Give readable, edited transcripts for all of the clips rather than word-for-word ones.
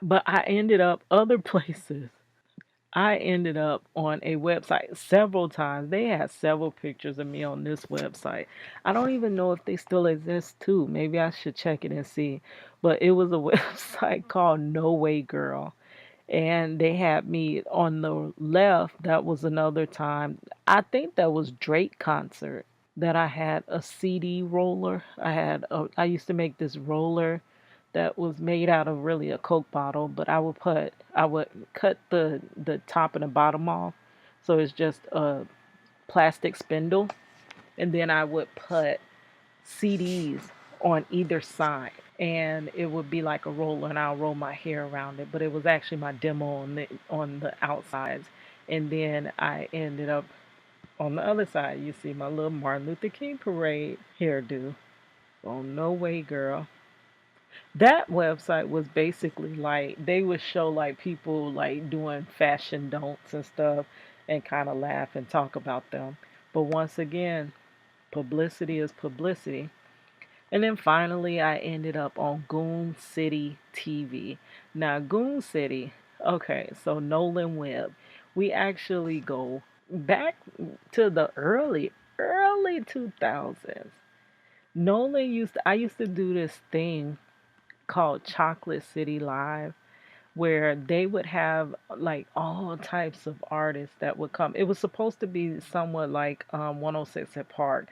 But I ended up other places. I ended up on a website several times. They had several pictures of me on this website. I don't even know if they still exist too. Maybe I should check it and see. But it was a website called No Way Girl. And they had me on the left. That was another time. I think that was Drake concert that I had a CD roller. I used to make this roller that was made out of really a Coke bottle, but I would cut the top and the bottom off, so it's just a plastic spindle, and then I would put CDs on either side, and it would be like a roller, and I'll roll my hair around it. But it was actually my demo on the outsides, and then I ended up on the other side. You see my little Martin Luther King parade hairdo. Oh no way, girl. That website was basically like they would show like people like doing fashion don'ts and stuff and kind of laugh and talk about them. But once again, publicity is publicity. And then finally, I ended up on Goon City TV. Now, Goon City, okay, so Nolan Webb, we actually go back to the early 2000s. I used to do this thing called Chocolate City Live, where they would have like all types of artists that would come. It was supposed to be somewhat like 106 at Park,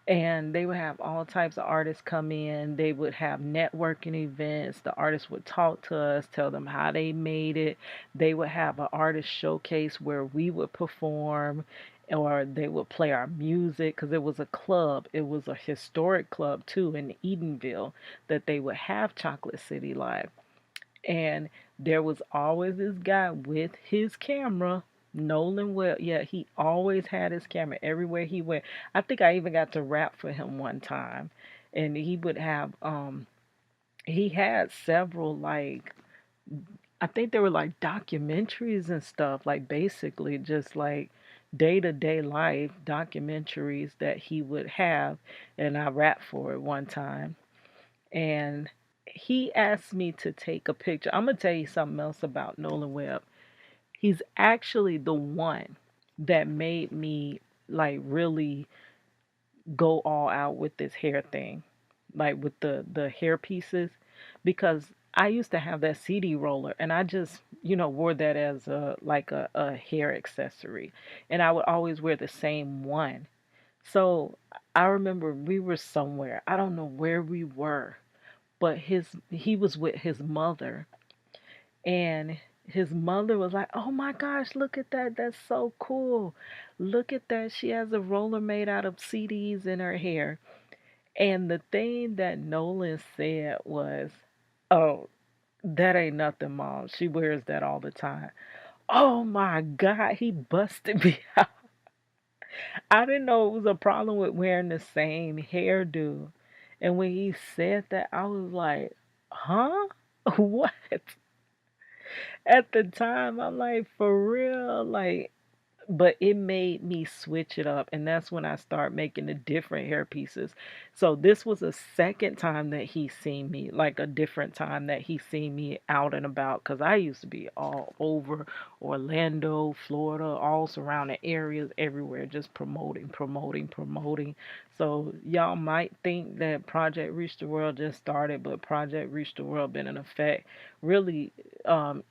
and they would have all types of artists come in. They would have networking events. The artists would talk to us, tell them how they made it. They would have an artist showcase where we would perform, or they would play our music because it was a club. It was a historic club too in Edenville that they would have Chocolate City Live. And there was always this guy with his camera, Nolan Well. Yeah, he always had his camera everywhere he went. I think I even got to rap for him one time. And he would have he had several like I think they were like documentaries and stuff, like basically just like day to day life documentaries that he would have, and I rapped for it one time. And he asked me to take a picture. I'm gonna tell you something else about Nolan Webb. He's actually the one that made me like really go all out with this hair thing, like with the hair pieces, because I used to have that CD roller, and I just wore that as a hair accessory, and I would always wear the same one. So I remember we were somewhere. I don't know where we were, but he was with his mother, and his mother was like, "Oh my gosh, look at that. That's so cool. Look at that. She has a roller made out of CDs in her hair." And the thing that Nolan said was, "Oh, that ain't nothing, Mom. She wears that all the time." Oh my God, he busted me out. I didn't know it was a problem with wearing the same hairdo. And when he said that, I was like, huh? What? At the time, I'm like, for real? Like, but it made me switch it up, and that's when I start making the different hair pieces. So this was a second time that he seen me, like a different time that he seen me out and about, because I used to be all over Orlando, Florida, all surrounding areas, everywhere, just promoting. So y'all might think that Project Reach the World just started, but Project Reach the World been in effect really.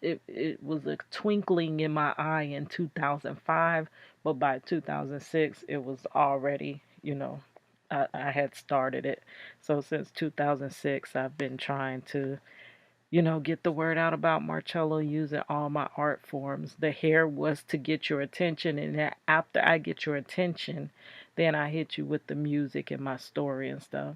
It was a twinkling in my eye in 2005, but by 2006 it was already, I had started it. So since 2006 I've been trying to, get the word out about Marcello using all my art forms. The hair was to get your attention, and then after I get your attention, then I hit you with the music and my story and stuff.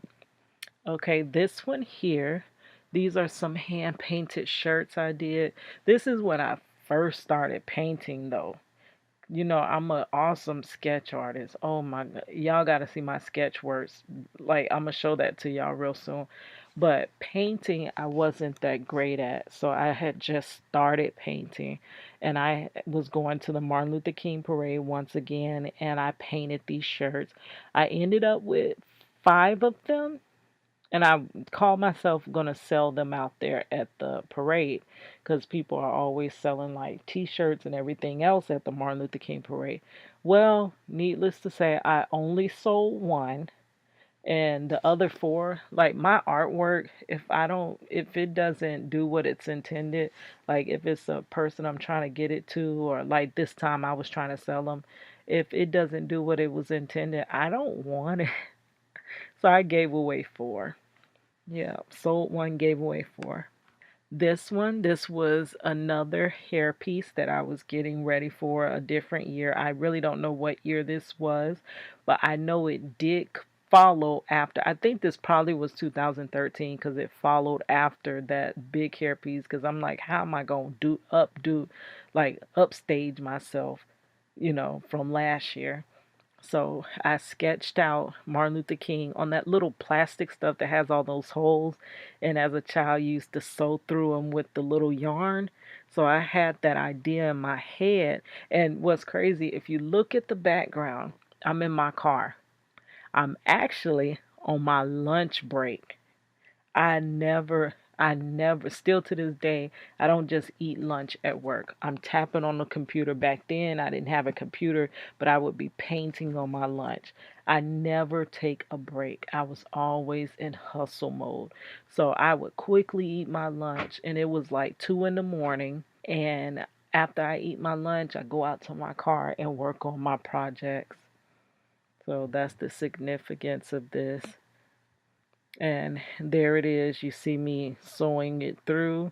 Okay, this one here, these are some hand painted shirts I did. This is when I first started painting though. I'm an awesome sketch artist. Oh my God. Y'all got to see my sketch works. Like, I'm going to show that to y'all real soon. But painting, I wasn't that great at. So I had just started painting. And I was going to the Martin Luther King parade once again. And I painted these shirts. I ended up with five of them. And I call myself gonna sell them out there at the parade because people are always selling like t-shirts and everything else at the Martin Luther King parade. Well, needless to say, I only sold one, and the other four, like my artwork, if it doesn't do what it's intended, like if it's a person I'm trying to get it to, or like this time I was trying to sell them, if it doesn't do what it was intended, I don't want it. So I gave away four. Yeah, sold one, gave away four. This was another hairpiece that I was getting ready for a different year. I really don't know what year this was, but I know it did follow after. I think this probably was 2013 because it followed after that big hairpiece. Because I'm like, how am I gonna like upstage myself, from last year? So I sketched out Martin Luther King on that little plastic stuff that has all those holes. And as a child, you used to sew through them with the little yarn. So I had that idea in my head. And what's crazy, if you look at the background, I'm in my car. I'm actually on my lunch break. Still to this day, I don't just eat lunch at work. I'm tapping on the computer. Back then, I didn't have a computer, but I would be painting on my lunch. I never take a break. I was always in hustle mode. So I would quickly eat my lunch, and it was like 2 in the morning. And after I eat my lunch, I go out to my car and work on my projects. So that's the significance of this. And there it is. You see me sewing it through.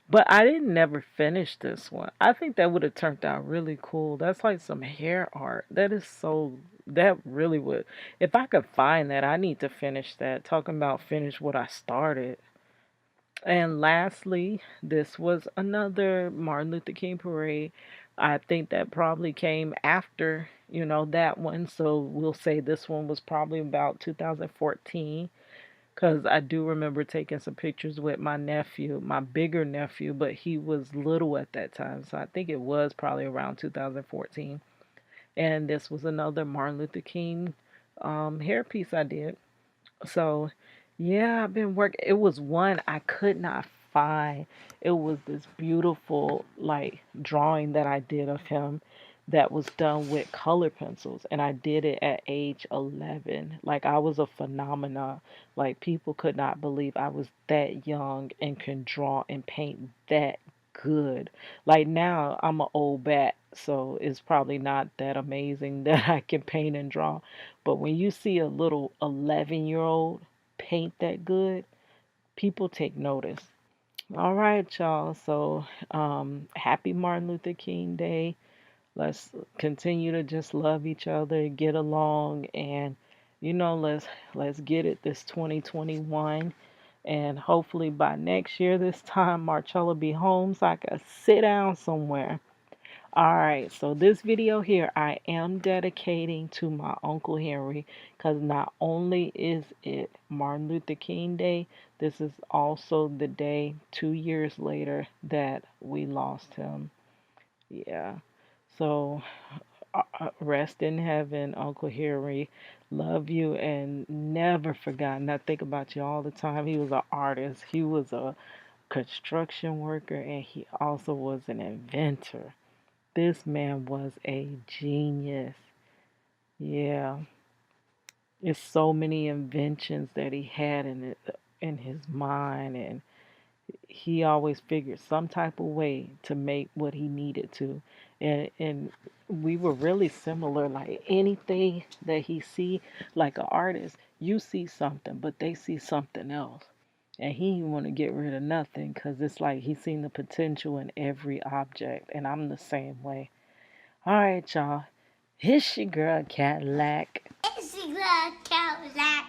But I didn't never finish this one. I think that would have turned out really cool. That's like some hair art. That really would. If I could find that, I need to finish that. Talking about finish what I started. And lastly, this was another Martin Luther King parade. I think that probably came after, that one. So we'll say this one was probably about 2014. Because I do remember taking some pictures with my nephew, my bigger nephew, but he was little at that time. So I think it was probably around 2014. And this was another Martin Luther King hairpiece I did. So yeah, I've been working. It was one I could not find. It was this beautiful like drawing that I did of him that was done with color pencils, and I did it at age 11. Like I was a phenomena. Like people could not believe I was that young and can draw and paint that good. Like now I'm an old bat, so it's probably not that amazing that I can paint and draw. But when you see a little 11-year-old paint that good, people take notice. All right, y'all. So, happy Martin Luther King Day. Let's continue to just love each other, get along, and let's get it this 2021. And hopefully by next year, this time, Marcella be home so I can sit down somewhere. Alright, so this video here I am dedicating to my Uncle Henry because not only is it Martin Luther King Day, this is also the day 2 years later that we lost him. Yeah, so rest in heaven, Uncle Henry. Love you and never forgotten. I think about you all the time. He was an artist, he was a construction worker, and he also was an inventor. This man was a genius. Yeah. It's so many inventions that he had in his mind, and he always figured some type of way to make what he needed to. And we were really similar. Like anything that he see, like an artist, you see something, but they see something else. And he didn't want to get rid of nothing because it's like he seen the potential in every object. And I'm the same way. All right, y'all. It's your girl Cadillac. It's your girl Cadillac.